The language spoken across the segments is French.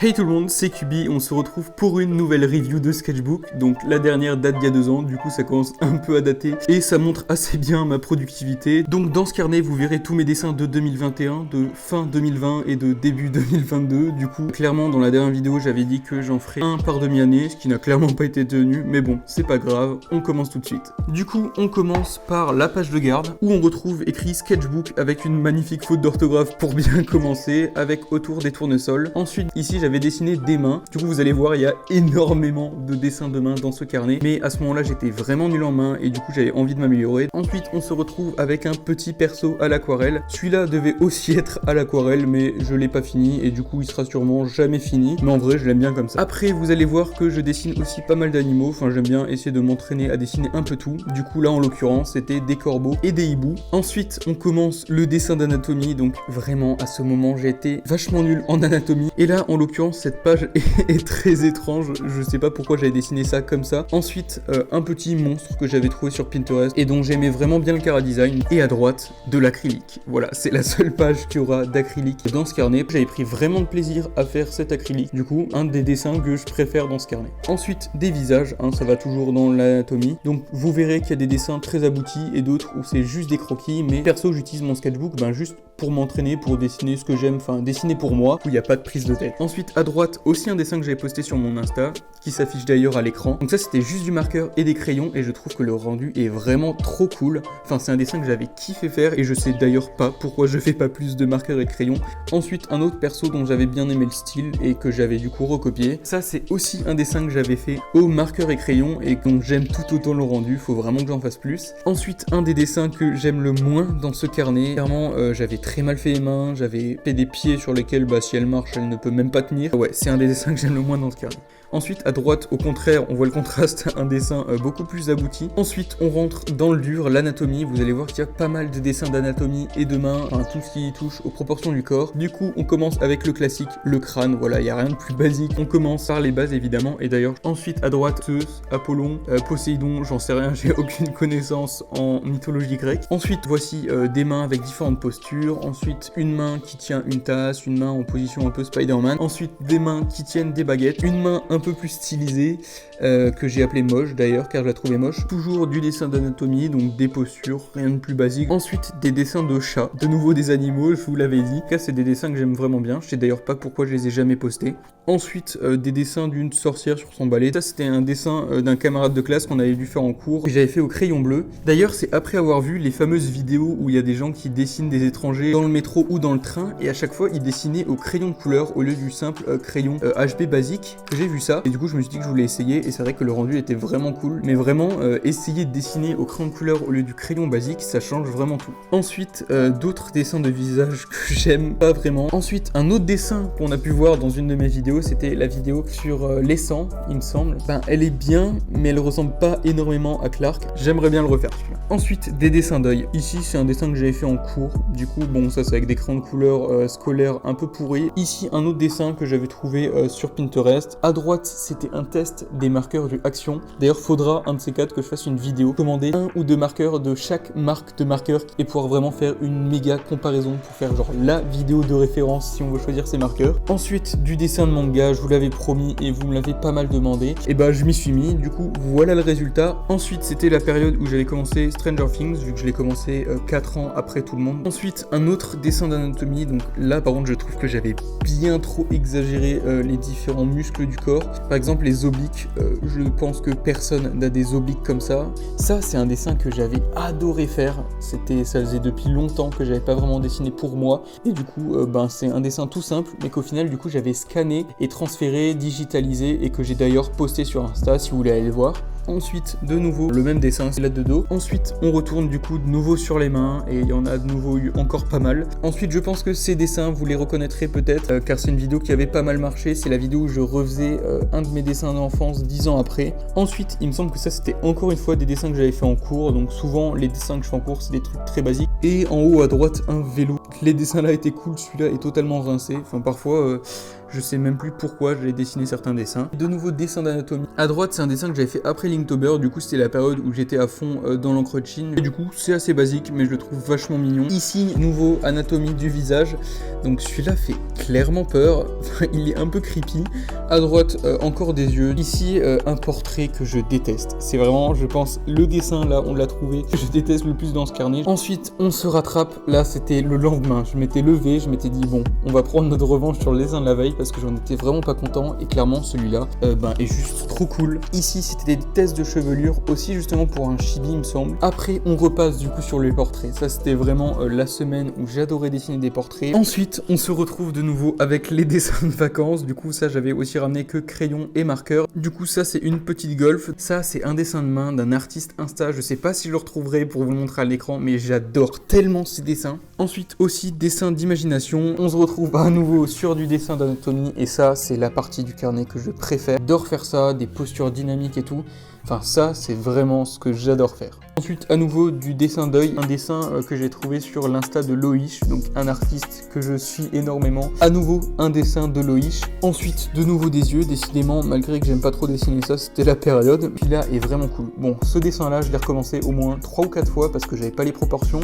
Hey tout le monde, c'est Kubi, on se retrouve pour une nouvelle review de Sketchbook. Donc la dernière date d'il y a 2 ans, du coup ça commence un peu à dater et ça montre assez bien ma productivité. Donc dans ce carnet vous verrez tous mes dessins de 2021, de fin 2020 et de début 2022. Du coup clairement dans la dernière vidéo j'avais dit que j'en ferais un par demi-année, ce qui n'a clairement pas été tenu, mais bon c'est pas grave, on commence tout de suite. Du coup on commence par la page de garde où on retrouve écrit Sketchbook avec une magnifique faute d'orthographe pour bien commencer, avec autour des tournesols. Ensuite ici j'avais dessiné des mains, du coup vous allez voir il y a énormément de dessins de mains dans ce carnet, mais à ce moment là j'étais vraiment nul en main et du coup j'avais envie de m'améliorer. Ensuite on se retrouve avec un petit perso à l'aquarelle, celui-là devait aussi être à l'aquarelle mais je l'ai pas fini et du coup il sera sûrement jamais fini, mais en vrai je l'aime bien comme ça. Après vous allez voir que je dessine aussi pas mal d'animaux, enfin j'aime bien essayer de m'entraîner à dessiner un peu tout, du coup là en l'occurrence c'était des corbeaux et des hiboux. Ensuite on commence le dessin d'anatomie, donc vraiment à ce moment j'ai été vachement nul en anatomie et là en l'occurrence cette page est très étrange, je sais pas pourquoi j'avais dessiné ça comme ça. Ensuite un petit monstre que j'avais trouvé sur Pinterest et dont j'aimais vraiment bien le chara-design, et à droite de l'acrylique. Voilà, c'est la seule page qui aura d'acrylique dans ce carnet. J'avais pris vraiment de plaisir à faire cet acrylique, du coup un des dessins que je préfère dans ce carnet. Ensuite des visages, ça va toujours dans l'anatomie, donc vous verrez qu'il y a des dessins très aboutis et d'autres où c'est juste des croquis, mais perso j'utilise mon sketchbook juste pour m'entraîner, pour dessiner ce que j'aime, enfin dessiner pour moi, où il n'y a pas de prise de tête. Ensuite à droite aussi un dessin que j'avais posté sur mon Insta, qui s'affiche d'ailleurs à l'écran. Donc ça c'était juste du marqueur et des crayons et je trouve que le rendu est vraiment trop cool. Enfin c'est un dessin que j'avais kiffé faire et je sais d'ailleurs pas pourquoi je fais pas plus de marqueurs et de crayons. Ensuite un autre perso dont j'avais bien aimé le style et que j'avais du coup recopié. Ça c'est aussi un dessin que j'avais fait au marqueur et crayon et dont j'aime tout autant le rendu, faut vraiment que j'en fasse plus. Ensuite un des dessins que j'aime le moins dans ce carnet, clairement j'avais très mal fait les mains, j'avais fait des pieds sur lesquels si elle marche elle ne peut même pas tenir. Ouais, c'est un des dessins que j'aime le moins dans ce carnet. Ensuite, à droite, au contraire, on voit le contraste, un dessin beaucoup plus abouti. Ensuite, on rentre dans le dur, l'anatomie. Vous allez voir qu'il y a pas mal de dessins d'anatomie et de mains, tout ce qui touche aux proportions du corps. Du coup, on commence avec le classique, le crâne. Voilà, il n'y a rien de plus basique. On commence par les bases, évidemment. Et d'ailleurs, ensuite, à droite, Zeus, Apollon, Poséidon, j'en sais rien, j'ai aucune connaissance en mythologie grecque. Ensuite, voici des mains avec différentes postures. Ensuite, une main qui tient une tasse, une main en position un peu Spider-Man. Ensuite, des mains qui tiennent des baguettes. Une main un peu plus stylisée, que j'ai appelé moche d'ailleurs car je la trouvais moche. Toujours du dessin d'anatomie, donc des postures, rien de plus basique. Ensuite des dessins de chats, de nouveau des animaux, je vous l'avais dit. Là c'est des dessins que j'aime vraiment bien, je sais d'ailleurs pas pourquoi je les ai jamais postés. Ensuite des dessins d'une sorcière sur son balai. Ça c'était un dessin d'un camarade de classe qu'on avait dû faire en cours, que j'avais fait au crayon bleu. D'ailleurs c'est après avoir vu les fameuses vidéos où il y a des gens qui dessinent des étrangers dans le métro ou dans le train, et à chaque fois ils dessinaient au crayon de couleur au lieu du simple crayon HB basique, que j'ai vu ça. Et du coup je me suis dit que je voulais essayer et c'est vrai que le rendu était vraiment cool. Mais vraiment essayer de dessiner au crayon de couleur au lieu du crayon basique, ça change vraiment tout. Ensuite d'autres dessins de visage que j'aime pas vraiment. Ensuite un autre dessin qu'on a pu voir dans une de mes vidéos, c'était la vidéo sur l'essence il me semble. Elle est bien mais elle ressemble pas énormément à Clark. J'aimerais bien le refaire celui-là. Ensuite des dessins d'œil. Ici c'est un dessin que j'avais fait en cours. Du coup bon ça c'est avec des crayons de couleur scolaires un peu pourris. Ici un autre dessin que j'avais trouvé sur Pinterest. À droite c'était un test des marqueurs du Action. D'ailleurs faudra un de ces quatre que je fasse une vidéo, commander 1 ou 2 marqueurs de chaque marque de marqueur et pouvoir vraiment faire une méga comparaison pour faire genre la vidéo de référence si on veut choisir ces marqueurs. Ensuite du dessin de manga, je vous l'avais promis et vous me l'avez pas mal demandé, et je m'y suis mis, du coup voilà le résultat. Ensuite c'était la période où j'avais commencé Stranger Things, vu que je l'ai commencé 4 ans après tout le monde. Ensuite un autre dessin d'anatomie, donc là par contre je trouve que j'avais bien trop exagéré les différents muscles du corps. Par exemple les obliques, je pense que personne n'a des obliques comme ça. Ça c'est un dessin que j'avais adoré faire, ça faisait depuis longtemps que j'avais pas vraiment dessiné pour moi, et du coup c'est un dessin tout simple mais qu'au final du coup j'avais scanné et transféré, digitalisé, et que j'ai d'ailleurs posté sur Insta si vous voulez aller le voir. Ensuite de nouveau le même dessin, c'est là de dos. Ensuite on retourne du coup de nouveau sur les mains et il y en a de nouveau eu encore pas mal. Ensuite je pense que ces dessins vous les reconnaîtrez peut-être car c'est une vidéo qui avait pas mal marché. C'est la vidéo où je refaisais un de mes dessins d'enfance 10 ans après. Ensuite il me semble que ça c'était encore une fois des dessins que j'avais fait en cours, donc souvent les dessins que je fais en cours c'est des trucs très basiques. Et en haut à droite un vélo. Les dessins là étaient cool, celui-là est totalement rincé. Enfin parfois Je sais même plus pourquoi j'avais dessiné certains dessins. De nouveau dessin d'anatomie. À droite, c'est un dessin que j'avais fait après Linktober. Du coup, c'était la période où j'étais à fond dans l'encre de Chine. Et du coup, c'est assez basique, mais je le trouve vachement mignon. Ici, nouveau anatomie du visage. Donc celui-là fait clairement peur. Il est un peu creepy. À droite, encore des yeux. Ici, un portrait que je déteste. C'est vraiment, je pense, le dessin là, on l'a trouvé, que je déteste le plus dans ce carnet. Ensuite, on se rattrape. Là, c'était le lendemain. Je m'étais levé, je m'étais dit, bon, on va prendre notre revanche sur le dessin de la veille parce que j'en étais vraiment pas content. Et clairement, celui-là, est juste trop cool. Ici, c'était des tests de chevelure aussi, justement pour un chibi, il me semble. Après, on repasse du coup sur les portraits. Ça, c'était vraiment la semaine où j'adorais dessiner des portraits. Ensuite, on se retrouve de nouveau avec les dessins de vacances. Du coup, ça, j'avais aussi ramené que crayon et marqueur. Du coup, ça, c'est une petite golf. Ça, c'est un dessin de main d'un artiste Insta. Je sais pas si je le retrouverai pour vous le montrer à l'écran, mais j'adore tellement ces dessins. Ensuite, aussi, dessin d'imagination. On se retrouve à nouveau sur du dessin d'anatomie. Et ça, c'est la partie du carnet que je préfère. J'adore faire ça, des postures dynamiques et tout. Enfin, ça, c'est vraiment ce que j'adore faire. Ensuite, à nouveau, du dessin d'œil. Un dessin que j'ai trouvé sur l'Insta de Loïch, donc un artiste que je suis énormément. À nouveau, un dessin de Loïch. Ensuite, de nouveau des yeux. Décidément, malgré que j'aime pas trop dessiner ça, c'était la période. Puis là, est vraiment cool. Bon, ce dessin-là, je l'ai recommencé au moins 3 ou 4 fois parce que j'avais pas les proportions.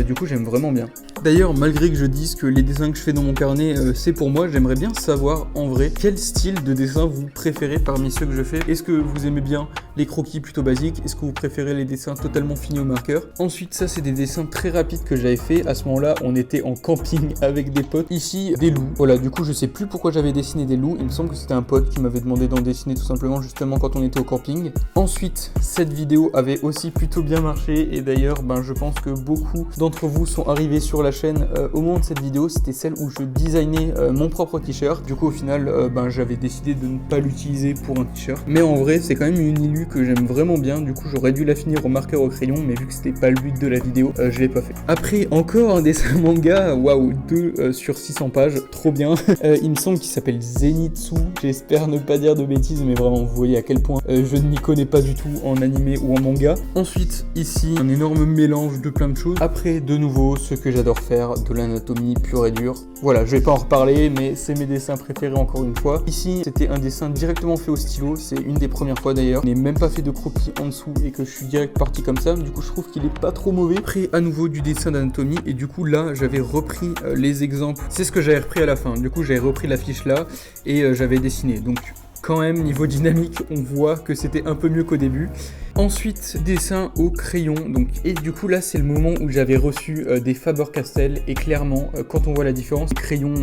Du coup, j'aime vraiment bien. D'ailleurs, malgré que je dise que les dessins que je fais dans mon carnet, c'est pour moi, j'aimerais bien savoir, en vrai, quel style de dessin vous préférez parmi ceux que je fais. Est-ce que vous aimez bien les croquis plutôt basiques? Est-ce que vous préférez les dessins totalement finis au marqueur? Ensuite, ça, c'est des dessins très rapides que j'avais fait. À ce moment-là, on était en camping avec des potes. Ici, des loups. Voilà, du coup, je sais plus pourquoi j'avais dessiné des loups. Il me semble que c'était un pote qui m'avait demandé d'en dessiner tout simplement justement quand on était au camping. Ensuite, cette vidéo avait aussi plutôt bien marché. Et d'ailleurs, je pense que beaucoup d'entre vous sont arrivés sur la chaîne au moment de cette vidéo. C'était celle où je designais mon propre t-shirt. Du coup, au final, j'avais décidé de ne pas l'utiliser pour un t-shirt. Mais en vrai, c'est quand même une illu que j'aime vraiment bien. Du coup, j'aurais dû la finir au marqueur au crayon, mais vu que c'était pas le but de la vidéo, je l'ai pas fait. Après, encore un dessin manga, waouh, 2 sur 600 pages, trop bien. Il me semble qu'il s'appelle Zenitsu. J'espère ne pas dire de bêtises, mais vraiment, vous voyez à quel point je ne m'y connais pas du tout en animé ou en manga. Ensuite, ici, un énorme mélange de plein de choses. Après, de nouveau, ce que j'adore faire, de l'anatomie pure et dure. Voilà, je vais pas en reparler, mais c'est mes dessins préférés encore une fois. Ici, c'était un dessin directement fait au stylo. C'est une des premières fois d'ailleurs. Je n'ai même pas fait de croquis en dessous et que je suis direct parti comme ça. Du coup, je trouve qu'il est pas trop mauvais. Après, à nouveau, du dessin d'anatomie. Et du coup, là, j'avais repris les exemples. C'est ce que j'avais repris à la fin. Du coup, j'avais repris la fiche là et j'avais dessiné. Donc, quand même, niveau dynamique, on voit que c'était un peu mieux qu'au début. Ensuite, dessin au crayon. Donc, et du coup, là, c'est le moment où j'avais reçu des Faber-Castell. Et clairement, quand on voit la différence, crayon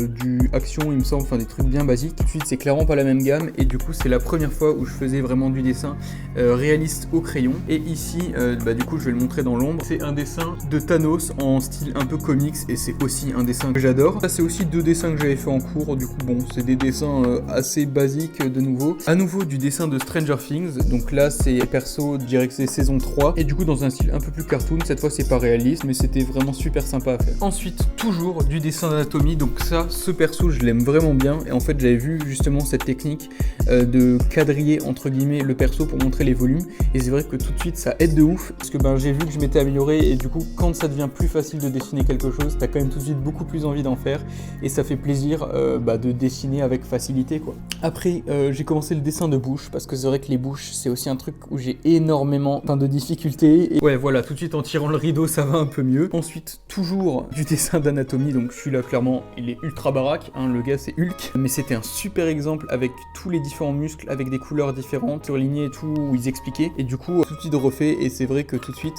du Action, il me semble, enfin des trucs bien basiques. Tout de suite, c'est clairement pas la même gamme. Et du coup, c'est la première fois où je faisais vraiment du dessin réaliste au crayon. Et ici, du coup, je vais le montrer dans l'ombre. C'est un dessin de Thanos en style un peu comics. Et c'est aussi un dessin que j'adore. Ça, c'est aussi 2 dessins que j'avais fait en cours. Du coup, bon, c'est des dessins assez basiques de nouveau. À nouveau, du dessin de Stranger Things. Donc là, c'est je dirais que c'est saison 3 et du coup dans un style un peu plus cartoon. Cette fois c'est pas réaliste mais c'était vraiment super sympa à faire. Ensuite toujours du dessin d'anatomie. Donc ça, ce perso je l'aime vraiment bien et en fait j'avais vu justement cette technique de quadriller entre guillemets le perso pour montrer les volumes et c'est vrai que tout de suite ça aide de ouf parce que j'ai vu que je m'étais amélioré et du coup quand ça devient plus facile de dessiner quelque chose, t'as quand même tout de suite beaucoup plus envie d'en faire et ça fait plaisir de dessiner avec facilité quoi. Après j'ai commencé le dessin de bouche parce que c'est vrai que les bouches c'est aussi un truc où j'ai énormément de difficultés. Et ouais, voilà, tout de suite en tirant le rideau, ça va un peu mieux. Ensuite, toujours du dessin d'anatomie. Donc celui-là, clairement, il est ultra baraque. Hein, le gars, c'est Hulk. Mais c'était un super exemple avec tous les différents muscles, avec des couleurs différentes, surlignées et tout, où ils expliquaient. Et du coup, tout de suite refait. Et c'est vrai que tout de suite,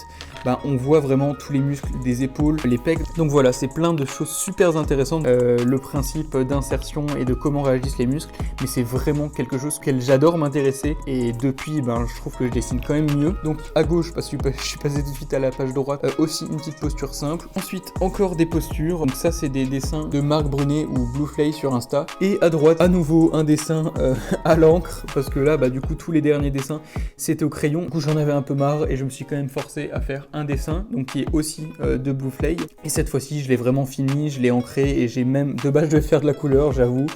on voit vraiment tous les muscles des épaules, les pecs. Donc voilà, c'est plein de choses super intéressantes. Le principe d'insertion et de comment réagissent les muscles. Mais c'est vraiment quelque chose que j'adore m'intéresser. Et depuis, je trouve que je dessine quand même mieux. Donc à gauche, parce que je suis passé tout de suite à la page droite, aussi une petite posture simple. Ensuite, encore des postures. Donc ça, c'est des dessins de Marc Brunet ou Blueflay sur Insta. Et à droite, à nouveau, un dessin à l'encre. Parce que là, du coup, tous les derniers dessins, c'était au crayon. Du coup, j'en avais un peu marre et je me suis quand même forcé à faire un dessin, donc qui est aussi de Blueflay. Et cette fois-ci, je l'ai vraiment fini, je l'ai ancré et j'ai même, de base, je vais faire de la couleur, j'avoue.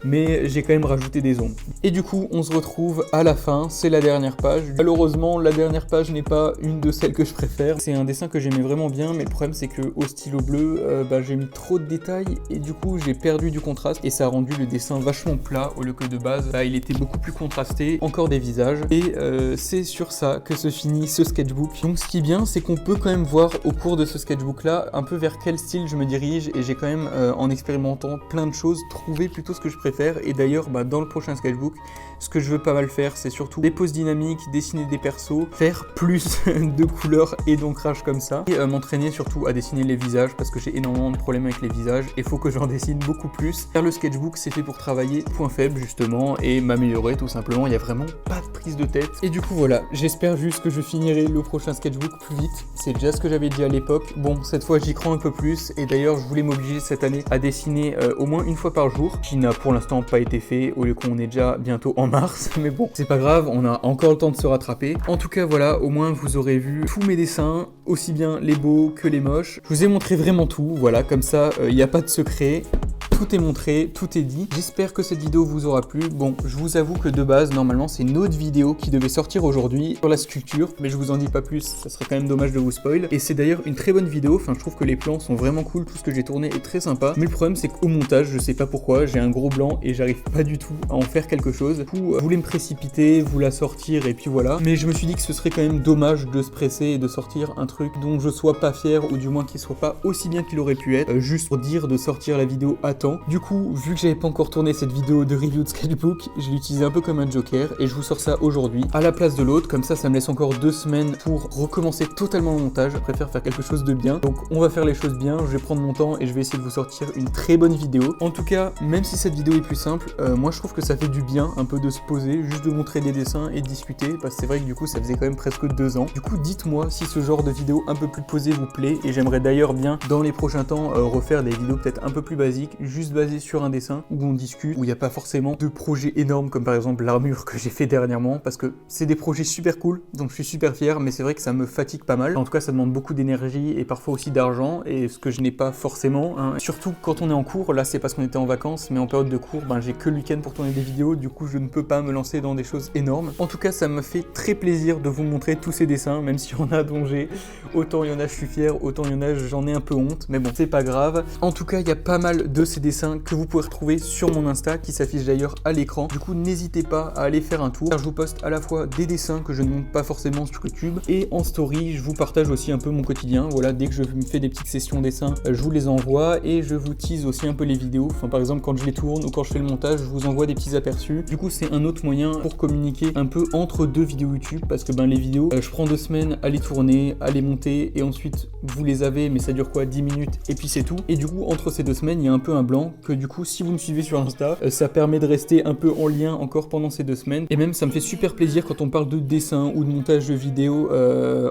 Mais j'ai quand même rajouté des ombres. Et du coup, on se retrouve à la fin. C'est la dernière page. Malheureusement, malheureusement la dernière page n'est pas une de celles que je préfère. C'est un dessin que j'aimais vraiment bien, mais le problème c'est que au stylo bleu, j'ai mis trop de détails et du coup j'ai perdu du contraste et ça a rendu le dessin vachement plat au lieu que de base. Là il était beaucoup plus contrasté, encore des visages et c'est sur ça que se finit ce sketchbook. Donc ce qui est bien, c'est qu'on peut quand même voir au cours de ce sketchbook là un peu vers quel style je me dirige et j'ai quand même en expérimentant plein de choses trouvé plutôt ce que je préfère. Et d'ailleurs dans le prochain sketchbook, ce que je veux pas mal faire, c'est surtout des poses dynamiques, dessiner des persos, faire plus de couleurs et d'ancrage comme ça et m'entraîner surtout à dessiner les visages parce que j'ai énormément de problèmes avec les visages et faut que j'en dessine beaucoup plus. Car le sketchbook c'est fait pour travailler point faible justement et m'améliorer tout simplement, il y a vraiment pas de prise de tête. Et du coup voilà, j'espère juste que je finirai le prochain sketchbook plus vite, c'est déjà ce que j'avais dit à l'époque. Bon, cette fois j'y crois un peu plus et d'ailleurs je voulais m'obliger cette année à dessiner au moins une fois par jour, qui n'a pour l'instant pas été fait au lieu qu'on est déjà bientôt en mars, mais bon, c'est pas grave, on a encore le temps de se rattraper. En tout cas voilà, au moins vous aurez vu tous mes dessins, aussi bien les beaux que les moches. Je vous ai montré vraiment tout, voilà, comme ça il n'y a pas de secret. Tout est montré, tout est dit. J'espère que cette vidéo vous aura plu. Bon, je vous avoue que de base, normalement, c'est une autre vidéo qui devait sortir aujourd'hui sur la sculpture, mais je vous en dis pas plus, ça serait quand même dommage de vous spoil. Et c'est d'ailleurs une très bonne vidéo, enfin je trouve que les plans sont vraiment cool, tout ce que j'ai tourné est très sympa. Mais le problème c'est qu'au montage, je sais pas pourquoi, j'ai un gros blanc et j'arrive pas du tout à en faire quelque chose. Du coup, je voulais me précipiter, vous la sortir et puis voilà. Mais je me suis dit que ce serait quand même dommage de se presser et de sortir un truc dont je sois pas fier ou du moins qu'il soit pas aussi bien qu'il aurait pu être, juste pour dire de sortir la vidéo à temps. Du coup, vu que j'avais pas encore tourné cette vidéo de review de sketchbook, je l'ai utilisé un peu comme un joker et je vous sors ça aujourd'hui à la place de l'autre. Comme ça me laisse encore 2 semaines pour recommencer totalement le montage. Je préfère faire quelque chose de bien. Donc on va faire les choses bien, je vais prendre mon temps et je vais essayer de vous sortir une très bonne vidéo. En tout cas, même si cette vidéo est plus simple, moi je trouve que ça fait du bien un peu de se poser, juste de montrer des dessins et de discuter, parce que c'est vrai que du coup ça faisait quand même presque 2 ans. Du coup dites-moi si ce genre de vidéo un peu plus posée vous plaît et j'aimerais d'ailleurs bien dans les prochains temps refaire des vidéos peut-être un peu plus basiques, juste basées sur un dessin où on discute, où il n'y a pas forcément de projets énormes comme par exemple l'armure que j'ai fait dernièrement, parce que c'est des projets super cool, donc je suis super fier, mais c'est vrai que ça me fatigue pas mal. En tout cas ça demande beaucoup d'énergie et parfois aussi d'argent, et ce que je n'ai pas forcément, hein. Surtout quand on est en cours, là c'est parce qu'on était en vacances, mais en période de cours, j'ai que le week-end pour tourner des vidéos, du coup je ne peux pas me lancer dans des choses énormes. En tout cas ça me fait très plaisir de vous montrer tous ces dessins, même s'il y en a dont j'ai, autant il y en a je suis fier, autant il y en a j'en ai un peu honte, mais bon c'est pas grave. En tout cas il y a pas mal de ces dessins que vous pouvez retrouver sur mon Insta qui s'affiche d'ailleurs à l'écran. Du coup n'hésitez pas à aller faire un tour car je vous poste à la fois des dessins que je ne montre pas forcément sur YouTube et en story je vous partage aussi un peu mon quotidien. Voilà, dès que je me fais des petites sessions dessin, je vous les envoie et je vous tease aussi un peu les vidéos. Enfin par exemple quand je les tourne ou quand je fais le montage, je vous envoie des petits aperçus. Du coup c'est un autre moyen pour communiquer un peu entre deux vidéos YouTube parce que les vidéos, je prends 2 semaines à les tourner, à les monter et ensuite vous les avez, mais ça dure quoi, 10 minutes et puis c'est tout. Et du coup entre ces 2 semaines il y a un peu un blanc que du coup si vous me suivez sur Insta, ça permet de rester un peu en lien encore pendant ces 2 semaines. Et même ça me fait super plaisir quand on parle de dessin ou de montage de vidéos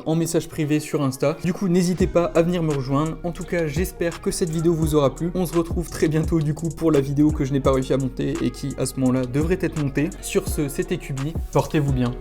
en message privé sur Insta. Du coup n'hésitez pas à venir me rejoindre. En tout cas j'espère que cette vidéo vous aura plu. On se retrouve très bientôt du coup pour la vidéo que je n'ai pas réussi à monter et qui à ce moment là devrait être montée. Sur ce, c'était Kubi, portez-vous bien.